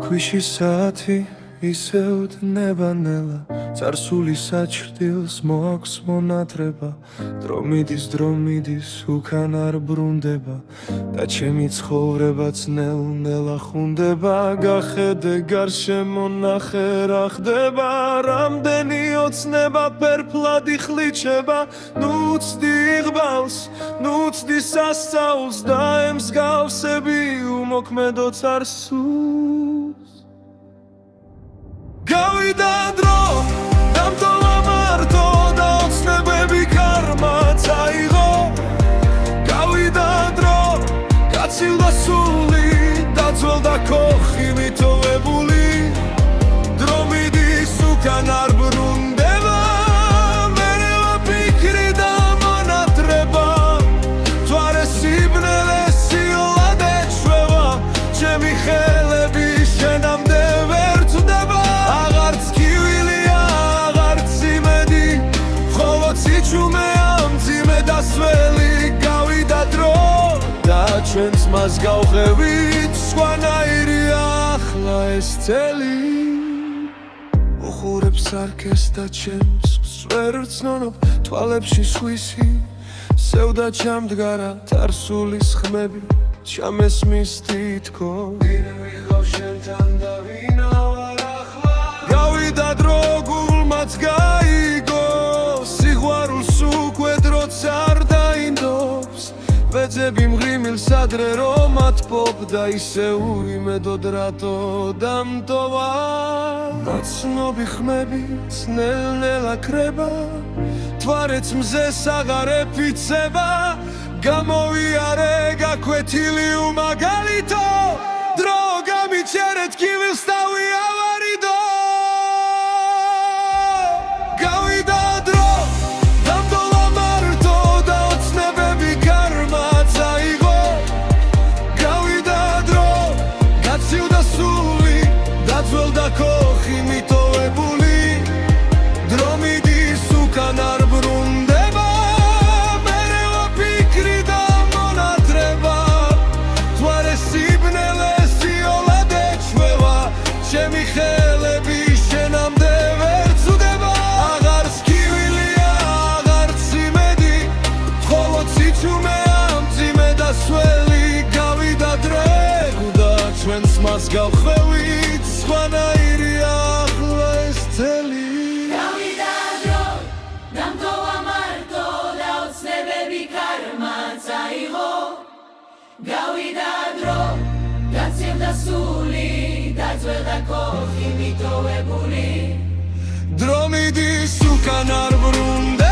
ქვიში საათი ისევ დნებანელა წარსული საჩრდილს მოაქვს მონათრება დრომიდის უკან არ ბრუნდება და ჩემი ცხოვრებაც ნელ-ნელა ხუნდება გახედე გარშემო ნახე რა ხდება რამდენი ოცნება ფერფლად იხლიჩება ნუცდი იღბალს ნუცდი სასწაულს და ემსგავსები უმოქმედო წარსულს გავიდა დრო დამტოვა მარტო და ოცნებები ქარმაც აიღო გავიდა დრო გაცილდა სული დაძველდა ქოხი მიტოვებული დრომიდის უკან არ ბრუნდება მერევა ფიქრი და მონათრება მთვარე სიბნელე სიოლად ეჩვევა ჩემი ხელები შენამდე ვერ წვდება აღარც კივილია აღარც იმედი მხოლოდ სიჩუმეა მძიმე დასველი გავიდა დრო და ჩვენც მას გავღევით სხვანაირია ახლა ეს წელი უხურებს არქეს და ჩემს ვერ ვცნობ თვალებში სხვისი სევდა ჩამდგარა თარსულის ხმები ჩამესმის თითქოს ვინ ვიღავ შენთან და ვინავარ ახლა გავიდა დრო გულმაც გაიგო სიყვარულს უკვე დროც არ დაინდობს ბეძები მღრიმილს ადრე რომ ათბობდა ისევ იმედოდ რატო დამტოვა ნაცნობი ხმებიც ნელ-ნელა კრება თვარეც მზეს აღარ ეფიცება გამოვიარე გაკვეთილი უმაგალითო დრო გამიჩერეთ კივილს დავიავარიდო გავიდა დრო დამტოვა მარტო და ოცნებები ქარმაც აიღო გავიდა დრო გაცივდა სული დაძველდა ქოხი მიტოვებული დრომიდის უკან არ ბრუნდება მერევა ფიქრი და მონათრება მთვარე სიბნელე სიოლად ეჩვევა ჩემი ხელები შენამდე ვერ წვდება აღარც კივილია აღარც იმედი მხოლოდ სიჩუმეა მძიმე დასველი გავიდა დრო და ჩვენც მას გავხვევით სხვანაირია ახლა ეს წელი გავიდა დრო დამტოვა მარტო და ოცნებები ქარმაც აიღო გავიდა დრო გაცივდა სული დაძველდა ქოხი მიტოვებული დრომიდის უკან არ ბრუნდება